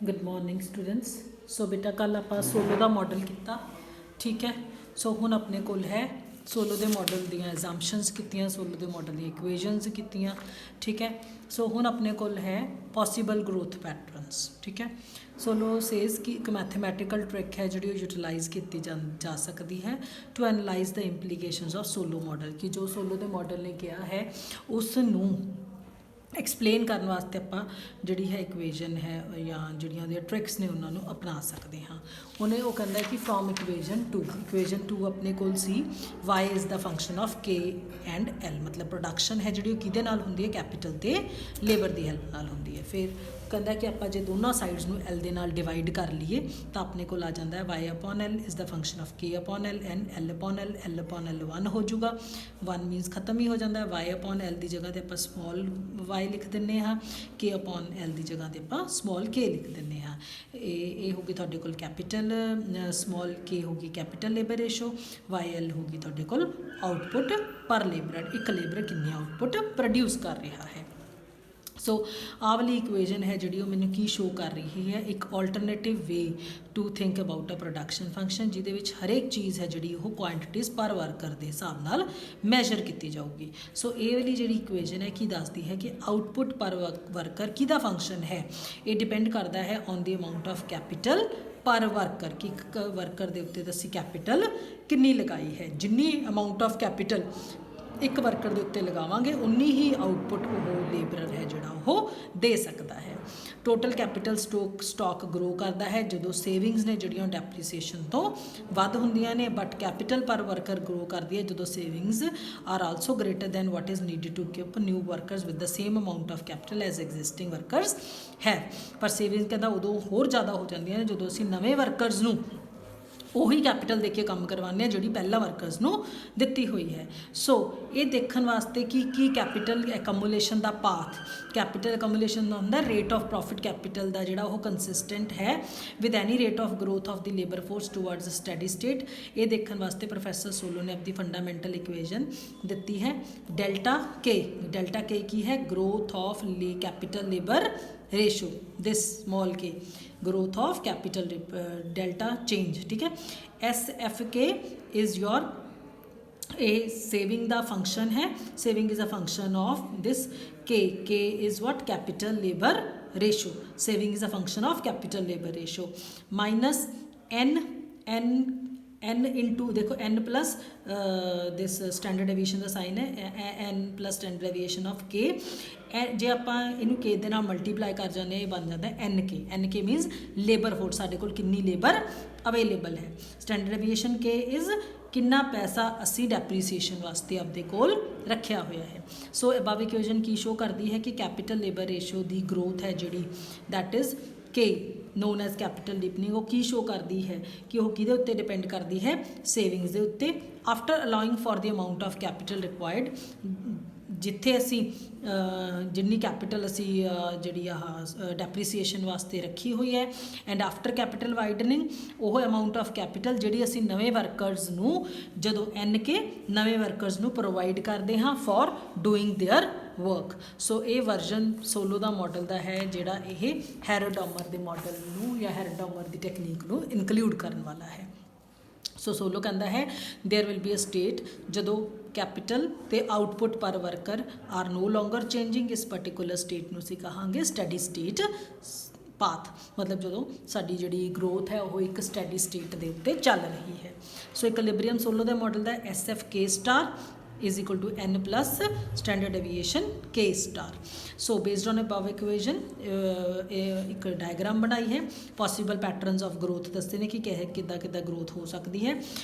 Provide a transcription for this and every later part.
Good morning students. सो बेटा कल आप सोलो का मॉडल किया, ठीक है। सो हुण अपने कोल है सोलो के मॉडल दी एग्जाम्पशनस कीतियां, सोलो के मॉडल दी इक्वेशनस कीतियां, ठीक है। सो हुण अपने कोल है पॉसीबल ग्रोथ पैटर्नस, ठीक है। सोलो सेज कि एक मैथेमैटिकल ट्रिक है जी यूटिलाइज की जा सकती है to analyse the implications of Solow model, कि जो सोलो के मॉडल ने किया है उसनूं एक्सप्लेन करने वास्ते ਆਪਾਂ ਜਿਹੜੀ है इक्वेजन है या ਜਿਹੜੀਆਂ ਉਹਦੀਆਂ ट्रिक्स ने उन्होंने अपना सकते हाँ। उन्हें वो कहता है कि फ्रॉम इक्वेजन टू अपने कोल see Y is the function of K and L, मतलब प्रोडक्शन है जी किहदे नाल हुंदी है, कैपिटल ते लेबर की हेल्प नाल हुंदी है। फिर कहता है कि आप जो दोनों साइड्स में एल दे नाल डिवाइड कर लीए तो अपने को आ जाता है Y upon L is the function of K upon L and L upon L 1 हो जाऊगा। 1 मीनस खत्म ही हो जाता है। वाई अपॉन एल की जगह पर आप स्मॉल वाई लिख दें हाँ, के अपॉन एल की जगह पर आप स्मॉल के लिख दें हाँ। ये होगी तुहाडे कोल कैपिटल स्मॉल के होगी capital labour ratio, y l होगी तुहाडे कोल आउटपुट पर लेबर, एक लेबर कितनी आउटपुट प्रोड्यूस कर रहा है। सो आह वाली इक्वेजन है जी मैंने की शो कर रही है एक alternative way to think about a production function, जिहदे विच हर एक चीज़ है जी क्वांटिटीज़ पर वर्कर के हिसाब नाल मैजर की जाऊगी। सो ये वाली जी इक्वेजन है कि दसदी है कि आउटपुट पर वर्कर किहदा फंक्शन है, ये डिपेंड करता है on the amount of capital per worker, कि एक वर्कर के उत्ते असीं कैपिटल कितनी लगाई है। जिन्नी अमाउंट ऑफ कैपिटल एक वर्कर के उत्ते लगावांगे उन्नी ही आउटपुट वो लेबरर है जोड़ा वो दे सकता है। टोटल कैपिटल स्टॉक ग्रो करता है जो सेविंग्स ने जिहड़ियां डेप्रीसीएशन तो वध हुंदियां ने, but capital per worker grow करती है जो savings are also greater than what is needed to keep new workers with the same amount of capital as existing workers है। पर सेविंग्स कहता उदों होर ज़्यादा हो जांदियां ने जो असीं नवें वर्करस नूं ਉਹੀ कैपिटल दे के काम करवाने जी पहला वर्करस नूं दिती हुई है। सो ये देखने वास्ते कि कैपिटल एकमुलेशन का पाथ, कैपिटल एकमुलेशन का होंदा रेट ऑफ प्रॉफिट कैपिटल का जिहड़ा वो कंसिस्टेंट है with any rate of growth of the labour force towards a steady state. ये देखने वास्ते प्रोफैसर सोलो ने अपनी फंडामेंटल इक्वेजन दी है डेल्टा के की है growth of capital labour ratio this small K growth of capital delta change, ठीक है। S F K is your a saving the function है, saving is a function of this K is what capital labour ratio, saving is a function of capital labour ratio minus N into देखो N plus this standard deviation का sign है N plus standard deviation of K. जे आप इनू के दे नाल multiply कर जाने ये बन जाता है एन के मीनस लेबर फोर्स साडे कोल कितनी लेबर अवेलेबल है। स्टैंडर्ड डेविएशन के इज़ कितना पैसा असी डेप्रीसीएशन वास्ते आपदे कोल रखा हुआ है। सो अबव इक्वेजन की शो करती है कि कैपिटल लेबर रेशो की ग्रोथ है जी दैट इज़ के नोन एज कैपिटल डिपनिंग, वो की शो करती है कि वह किहदे उत्ते डिपेंड करती है सेविंग्स के उत्ते after allowing for the amount of capital required, जिथे असी जिन्नी कैपिटल असी जी डेप्रीसीएशन वास्ते रखी हुई है एंड आफ्टर कैपिटल वाइडनिंग वो अमाउंट ऑफ कैपिटल जी असी नवे वर्करस नूं जदों एन के नवे वर्करस नूं प्रोवाइड करते हाँ फॉर डूइंग देयर वर्क। सो ये वर्जन सोलो का मॉडल का है जिहड़ा ये हैरोडॉमर के मॉडल नूं या हैरोडॉमर की टैक्नीक नूं इनकलूड करने वाला है। सो सोलो कहता है there will be a state जदों कैपिटल ते output per worker are no longer changing, इस पर्टिकुलर स्टेट नूं असीं कहांगे स्टडी स्टेट पाथ, मतलब जो साडी जिहड़ी ग्रोथ है वो एक स्टडी स्टेट के उत्ते चल रही है। सो इक्विलिब्रियम सोलो के मॉडल का S F K star is equal to N plus standard deviation K star. So based on above equation एक डायग्राम बनाई है, पॉसिबल पैटर्नस ऑफ ग्रोथ दसते हैं कि किदा ग्रोथ हो सकती है।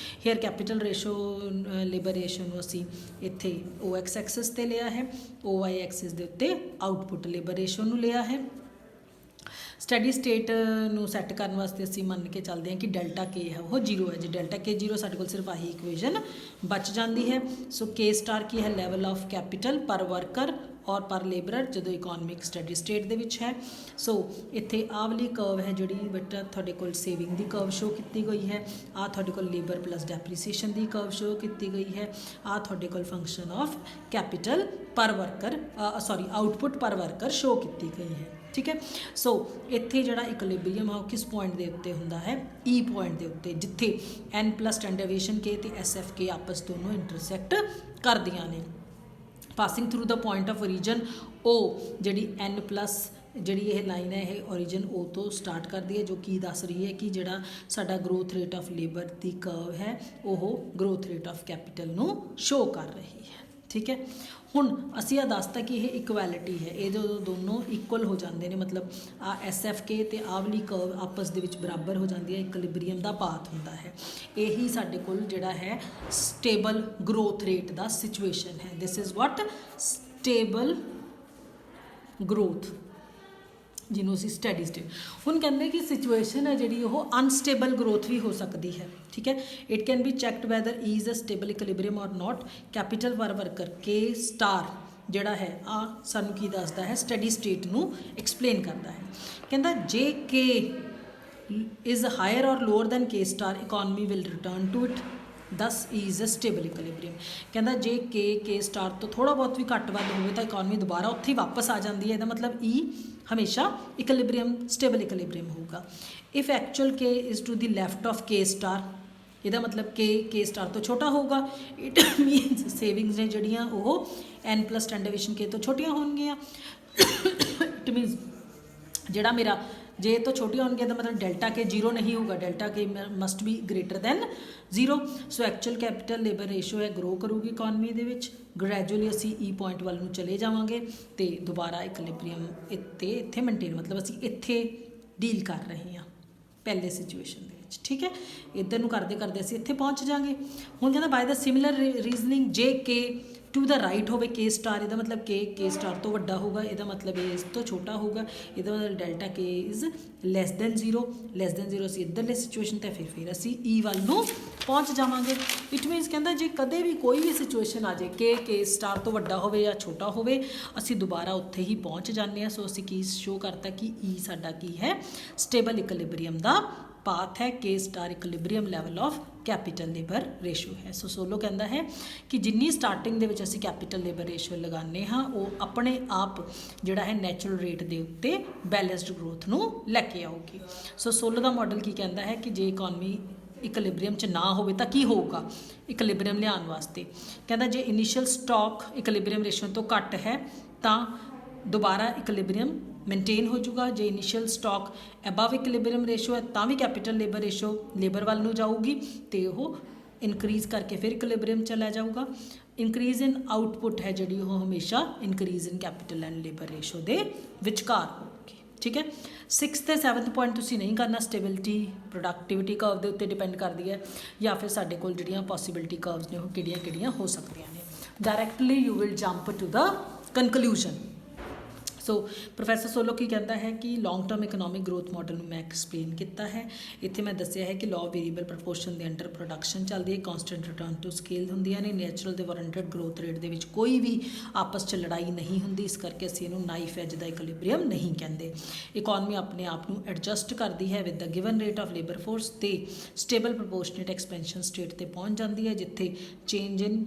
Here capital ratio labour ratio असी इत्थे ओ एक्स एक्सिस ते लिया है, ओ वाई एक्सिस के उत्ते आउटपुट लेबर रेशो नूं लिया है। स्टडी स्टेट नूं सैट करने वास्ते असीं मन के चलते हैं कि डेल्टा के है वो जीरो है, जी डेल्टा के जीरो साडे कोल सिर्फ आही इक्वेजन बच जाती है। सो के स्टार की है level of capital per worker और पर लेबरर जो इकोनॉमिक स्टडी स्टेट दे विच है। सो इत्थे आ वाली कर्व है जिहड़ी बेटा तुहाडे कोल सेविंग दी कर्व शो की गई है, आ तुहाडे कोल लेबर प्लस डेप्रीसीएशन दी कर्व शो की गई है, आ तुहाडे कोल function of capital per worker sorry output per worker show की गई है, ठीक है। सो इत्थे जिहड़ा इक्विलिब्रियम है किस पॉइंट के उत्ते हुंदा है, ई पॉइंट के उत्ते, जिथे एन प्लस स्टैंडर्ड डेविएशन के ते एस एफ के आपस दोनों इंटरसैक्ट करदियां ने। Passing through the point of origin ओ, जिहड़ी एन प्लस ਜਿਹੜੀ ਇਹ ਲਾਈਨ ਹੈ ਇਹ ओरीजन ओ ਤੋਂ ਸਟਾਰਟ ਕਰਦੀ ਹੈ, ਜੋ ਕਿ ਦੱਸ ਰਹੀ ਹੈ ਕਿ ਜਿਹੜਾ ਸਾਡਾ growth rate of labour the curve ਹੈ ਉਹ ਗਰੋਥ ਰੇਟ ਆਫ ਕੈਪੀਟਲ ਨੂੰ ਸ਼ੋ ਕਰ ਰਹੀ ਹੈ। ਠੀਕ ਹੈ, ਹੁਣ ਅਸੀਂ ਇਹ ਦੱਸਤਾ ਕਿ ਇਹ ਇਕੁਐਲਿਟੀ ਹੈ, ਇਹ ਜਦੋਂ ਦੋਨੋਂ ਇਕੁਅਲ ਹੋ ਜਾਂਦੇ ਨੇ, ਮਤਲਬ ਆ ਐਸ ਐਫ ਕੇ ਅਤੇ ਆਹ ਵਾਲੀ ਕਰਵ ਆਪਸ ਦੇ ਵਿੱਚ ਬਰਾਬਰ ਹੋ ਜਾਂਦੀ ਹੈ, ਇਕੁਲਿਬਰੀਅਮ ਦਾ ਪਾਥ ਹੁੰਦਾ ਹੈ। ਇਹੀ ਸਾਡੇ ਕੋਲ ਜਿਹੜਾ ਹੈ ਸਟੇਬਲ ਗਰੋਥ ਰੇਟ ਦਾ ਸਿਚੁਏਸ਼ਨ ਹੈ। This is what stable growth, ਜਿਹਨੂੰ ਅਸੀਂ ਸਟੱਡੀ ਸਟੇਟ। ਹੁਣ ਕਹਿੰਦੇ ਕਿ ਸਿਚੁਏਸ਼ਨ ਹੈ ਜਿਹੜੀ ਉਹ ਅਨਸਟੇਬਲ ਗਰੋਥ ਵੀ ਹੋ ਸਕਦੀ ਹੈ। ਠੀਕ ਹੈ, it can be checked whether E is a stable equilibrium or not. Capital per worker K star ਜਿਹੜਾ ਹੈ ਆ ਸਾਨੂੰ ਕੀ ਦੱਸਦਾ ਹੈ, ਸਟੱਡੀ ਸਟੇਟ ਨੂੰ ਐਕਸਪਲੇਨ ਕਰਦਾ ਹੈ। ਕਹਿੰਦਾ ਜੇ k is higher or lower than k star economy will return to it, this is a stable equilibrium. ਕਹਿੰਦਾ ਜੇ ਕੇ ਸਟਾਰ ਤੋਂ ਥੋੜ੍ਹਾ ਬਹੁਤ ਵੀ ਘੱਟ ਵੱਧ ਹੋਵੇ ਤਾਂ ਇਕੋਨਮੀ ਦੁਬਾਰਾ ਉੱਥੇ ਹੀ ਵਾਪਸ ਆ ਜਾਂਦੀ ਹੈ। ਇਹਦਾ ਮਤਲਬ ਈ ਹਮੇਸ਼ਾ ਇਕੁਲਿਬਰੀਅਮ ਸਟੇਬਲ ਇਕੁਲਿਬਰੀਅਮ ਹੋਊਗਾ। If actual k is to the left of k star, ਇਹਦਾ ਮਤਲਬ ਕੇ ਸਟਾਰ ਤੋਂ ਛੋਟਾ ਹੋਊਗਾ। ਇਟ ਮੀਨਸ ਸੇਵਿੰਗਸ ਨੇ ਜਿਹੜੀਆਂ ਉਹ ਐਨ ਪਲਸ ਟੈਨ ਡਿਵੀਜ਼ਨ ਕੇ ਤੋਂ ਛੋਟੀਆਂ ਹੋਣਗੀਆਂ। ਇਟ ਮੀਨਸ ਜਿਹੜਾ ਮੇਰਾ ਜੇ ਤੋਂ ਛੋਟੀਆਂ ਹੋਣਗੀਆਂ ਤਾਂ ਮਤਲਬ ਡੈਲਟਾ ਕੇ ਜ਼ੀਰੋ ਨਹੀਂ ਹੋਊਗਾ, ਡੈਲਟਾ ਕੇ must B greater then zero. ਸੋ ਐਕਚੁਅਲ ਕੈਪੀਟਲ ਲੇਬਰ ਰੇਸ਼ੋ ਹੈ ਗਰੋ ਕਰੂਗੀ ਇਕੋਨਮੀ ਦੇ ਵਿੱਚ। ਗ੍ਰੈਜੂਅਲੀ ਅਸੀਂ ਈ ਪੁਆਇੰਟ ਵੱਲ ਨੂੰ ਚਲੇ ਜਾਵਾਂਗੇ ਅਤੇ ਦੁਬਾਰਾ ਇਕੁਲਿਬਰੀਅਮ ਇੱਥੇ ਮੇਨਟੇਨ, ਮਤਲਬ ਅਸੀਂ ਇੱਥੇ ਡੀਲ ਕਰ ਰਹੇ ਹਾਂ ਪਹਿਲੇ ਸਿਚੁਏਸ਼ਨ ਦੇ ਵਿੱਚ। ਠੀਕ ਹੈ, ਇੱਧਰ ਨੂੰ ਕਰਦੇ ਕਰਦੇ ਅਸੀਂ ਇੱਥੇ ਪਹੁੰਚ ਜਾਵਾਂਗੇ। ਹੁਣ ਕਹਿੰਦਾ ਬਾਏ ਦਾ ਸਿਮਿਲਰ ਰੀਜ਼ਨਿੰਗ ਜੇ ਕੇ ਟੂ ਦਾ ਰਾਈਟ ਹੋਵੇ ਕੇ ਸਟਾਰ, ਇਹਦਾ ਮਤਲਬ ਕੇ ਸਟਾਰ ਤੋਂ ਵੱਡਾ ਹੋਊਗਾ, ਇਹਦਾ ਮਤਲਬ ਇਹ ਇਸ ਤੋਂ ਛੋਟਾ ਹੋਊਗਾ, ਇਹਦਾ ਮਤਲਬ delta K is less than zero. ਅਸੀਂ ਇੱਧਰਲੇ ਸਿਚੁਏਸ਼ਨ 'ਤੇ ਫਿਰ ਅਸੀਂ ਈ ਵੱਲ ਨੂੰ ਪਹੁੰਚ ਜਾਵਾਂਗੇ। ਇਟ ਮੀਨਸ ਕਹਿੰਦਾ ਜੇ ਕਦੇ ਵੀ ਕੋਈ ਵੀ ਸਿਚੁਏਸ਼ਨ ਆ ਜਾਏ ਕੇ ਸਟਾਰ ਤੋਂ ਵੱਡਾ ਹੋਵੇ ਜਾਂ ਛੋਟਾ ਹੋਵੇ, ਅਸੀਂ ਦੁਬਾਰਾ ਉੱਥੇ ਹੀ ਪਹੁੰਚ ਜਾਂਦੇ ਹਾਂ। ਸੋ ਅਸੀਂ ਕੀ ਸ਼ੋ ਕਰਤਾ ਕਿ ਈ ਸਾਡਾ ਕੀ ਹੈ, ਸਟੇਬਲ ਇਕੁਲਿਬਰੀਅਮ ਦਾ ਪਾਥ ਹੈ। K star equilibrium level of capital labour ratio ਹੈ। ਸੋ ਸੋਲੋ ਕਹਿੰਦਾ ਹੈ ਕਿ ਜਿੰਨੀ ਸਟਾਰਟਿੰਗ ਦੇ ਵਿੱਚ ਅਸੀਂ ਕੈਪੀਟਲ ਲੇਬਰ ਰੇਸ਼ੋ ਲਗਾਉਂਦੇ ਹਾਂ ਉਹ ਆਪਣੇ ਆਪ ਜਿਹੜਾ ਹੈ ਨੈਚੁਰਲ ਰੇਟ ਦੇ ਉੱਤੇ ਬੈਲੈਂਸਡ ਗਰੋਥ ਨੂੰ ਲੈ ਕੇ ਆਊਗੀ। ਸੋ ਸੋਲੋ ਦਾ ਮਾਡਲ ਕੀ ਕਹਿੰਦਾ ਹੈ ਕਿ ਜੇ ਇਕੋਨਮੀ ਇਕੁਲਿਬਰੀਅਮ 'ਚ ਨਾ ਹੋਵੇ ਤਾਂ ਕੀ ਹੋਊਗਾ ਇਕੁਲਿਬਰੀਅਮ ਲਿਆਉਣ ਵਾਸਤੇ। ਕਹਿੰਦਾ ਜੇ ਇਨੀਸ਼ੀਅਲ ਸਟਾਕ ਇਕੁਲਿਬਰੀਅਮ ਰੇਸ਼ੋ ਤੋਂ ਘੱਟ ਹੈ ਤਾਂ ਦੁਬਾਰਾ ਇਕੁਲਿਬਰੀਅਮ ਮੇਨਟੇਨ ਹੋ ਜਾਊਗਾ। ਜੇ ਇਨੀਸ਼ੀਅਲ ਸਟਾਕ ਅਬਵ ਇਕੁਲਿਬਰੀਅਮ ਰੇਸ਼ੋ ਹੈ ਤਾਂ ਵੀ ਕੈਪੀਟਲ ਲੇਬਰ ਰੇਸ਼ੋ ਲੇਬਰ ਵੱਲ ਨੂੰ ਜਾਊਗੀ ਅਤੇ ਉਹ ਇਨਕਰੀਜ਼ ਕਰਕੇ ਫਿਰ ਇਕੁਲਿਬਰੀਅਮ ਚਲਾ ਜਾਊਗਾ। ਇਨਕਰੀਜ਼ ਇਨ ਆਊਟਪੁੱਟ ਹੈ ਜਿਹੜੀ ਉਹ ਹਮੇਸ਼ਾ increase in capital and labour ratio ਦੇ ਵਿਚਕਾਰ ਹੋਊਗੀ। ਠੀਕ ਹੈ, 6th ਅਤੇ 7th ਪੁਆਇੰਟ ਤੁਸੀਂ ਨਹੀਂ ਕਰਨਾ, ਸਟੇਬਿਲਿਟੀ ਪ੍ਰੋਡਕਟਿਵਿਟੀ ਕਰਵ ਦੇ ਉੱਤੇ ਡਿਪੈਂਡ ਕਰਦੀ ਹੈ ਜਾਂ ਫਿਰ ਸਾਡੇ ਕੋਲ ਜਿਹੜੀਆਂ ਪੋਸੀਬਿਲਿਟੀ ਕਰਵਸ ਨੇ ਉਹ ਕਿਹੜੀਆਂ ਹੋ ਸਕਦੀਆਂ ਨੇ। Directly you will jump to the conclusion. So professor Solow ਕੀ ਕਹਿੰਦਾ ਹੈ ਕਿ long term economic growth model ਨੂੰ ਮੈਂ ਐਕਸਪਲੇਨ ਕੀਤਾ ਹੈ। ਇੱਥੇ ਮੈਂ ਦੱਸਿਆ ਹੈ ਕਿ ਲਾਅ ਵੇਰੀਏਬਲ ਪ੍ਰਪੋਰਸ਼ਨ ਦੇ ਅੰਡਰ ਪ੍ਰੋਡਕਸ਼ਨ ਚੱਲਦੀ ਹੈ, ਕਾਂਸਟੈਂਟ ਰਿਟਰਨ ਟੂ ਸਕੇਲ ਹੁੰਦੀਆਂ ਨੇ, ਨੈਚੁਰਲ ਦੇ ਵਾਰੰਟਡ ਗਰੋਥ ਰੇਟ ਦੇ ਵਿੱਚ ਕੋਈ ਵੀ ਆਪਸ 'ਚ ਲੜਾਈ ਨਹੀਂ ਹੁੰਦੀ, ਇਸ ਕਰਕੇ ਅਸੀਂ ਇਹਨੂੰ ਨਾਈਫ ਐਜ ਦਾ ਇਕੁਲਿਬਰੀਅਮ ਨਹੀਂ ਕਹਿੰਦੇ। ਇਕੋਨਮੀ ਆਪਣੇ ਆਪ ਨੂੰ ਐਡਜਸਟ ਕਰਦੀ ਹੈ with the given rate of labour force ਅਤੇ ਸਟੇਬਲ ਪ੍ਰਪੋਰਸ਼ਨੇਟ ਐਕਸਪੈਂਸ਼ਨ ਸਟੇਟ 'ਤੇ ਪਹੁੰਚ ਜਾਂਦੀ ਹੈ, ਜਿੱਥੇ change in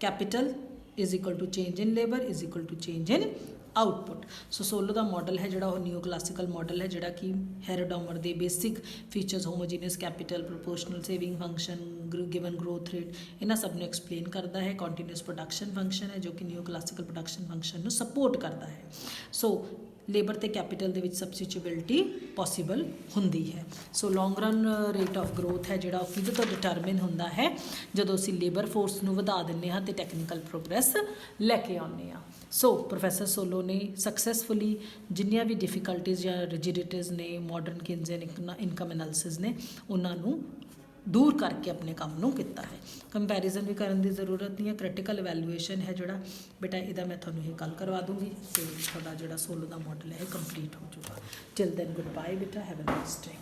capital is equal to change in labour is equal to change in output. So Solow ਦਾ ਮਾਡਲ ਹੈ ਜਿਹੜਾ ਉਹ ਨਿਊ ਕਲਾਸੀਕਲ ਮਾਡਲ ਹੈ, ਜਿਹੜਾ ਕਿ ਹੈਰੋਡਾਮਰ ਦੇ basic features homogeneous capital, proportional saving function, given growth rate, ਇਹਨਾਂ ਸਭ ਨੂੰ ਐਕਸਪਲੇਨ ਕਰਦਾ ਹੈ। ਕੰਟੀਨਿਊਸ ਪ੍ਰੋਡਕਸ਼ਨ ਫੰਕਸ਼ਨ ਹੈ ਜੋ ਕਿ ਨਿਊ ਕਲਾਸੀਕਲ ਪ੍ਰੋਡਕਸ਼ਨ ਫੰਕਸ਼ਨ ਨੂੰ ਸਪੋਰਟ ਕਰਦਾ ਹੈ। ਸੋ ਲੇਬਰ ਅਤੇ ਕੈਪੀਟਲ ਦੇ ਵਿੱਚ ਸਬਸਟੀਚੂਬਿਲਿਟੀ ਪੋਸੀਬਲ ਹੁੰਦੀ ਹੈ। ਸੋ ਲੌਂਗ ਰਨ ਰੇਟ ਆਫ ਗਰੋਥ ਹੈ ਜਿਹੜਾ ਉਹ ਕਿਹਦੇ ਤੋਂ ਡਿਟਰਮਿਨ ਹੁੰਦਾ ਹੈ, ਜਦੋਂ ਅਸੀਂ ਲੇਬਰ ਫੋਰਸ ਨੂੰ ਵਧਾ ਦਿੰਦੇ ਹਾਂ ਅਤੇ ਟੈਕਨੀਕਲ ਪ੍ਰੋਗਰੈਸ ਲੈ ਕੇ ਆਉਂਦੇ ਹਾਂ। ਸੋ ਪ੍ਰੋਫੈਸਰ ਸੋਲੋ ਨੇ ਸਕਸੈਸਫੁਲੀ ਜਿੰਨੀਆਂ ਵੀ ਡਿਫੀਕਲਟੀਜ਼ ਜਾਂ ਰਿਜਿਡਿਟੀਜ਼ ਨੇ, ਮਾਡਰਨ ਕਿਨਜ਼ਨ ਇਨਕਮ ਐਨਾਲਿਸਿਸ ਨੇ, ਉਹਨਾਂ ਨੂੰ ਦੂਰ ਕਰਕੇ ਆਪਣੇ ਕੰਮ ਨੂੰ ਕੀਤਾ ਹੈ। ਕੰਪੈਰੀਜ਼ਨ ਵੀ ਕਰਨ ਦੀ ਜ਼ਰੂਰਤ ਨਹੀਂ ਹੈ। ਕ੍ਰਿਟੀਕਲ ਇਵੈਲੂਏਸ਼ਨ ਹੈ ਜਿਹੜਾ ਬੇਟਾ ਇਹਦਾ ਮੈਂ ਤੁਹਾਨੂੰ ਇਹ ਕੱਲ੍ਹ ਕਰਵਾ ਦੂੰਗੀ ਅਤੇ ਤੁਹਾਡਾ ਜਿਹੜਾ ਸੋਲੋ ਦਾ ਮਾਡਲ ਹੈ ਇਹ ਕੰਪਲੀਟ ਹੋ ਜਾਊਗਾ। ਟਿਲ ਦੈਨ ਗੁੱਡ ਬਾਏ ਬੇਟਾ, ਹੈਵ ਅ ਨਾਈਸ ਡੇ।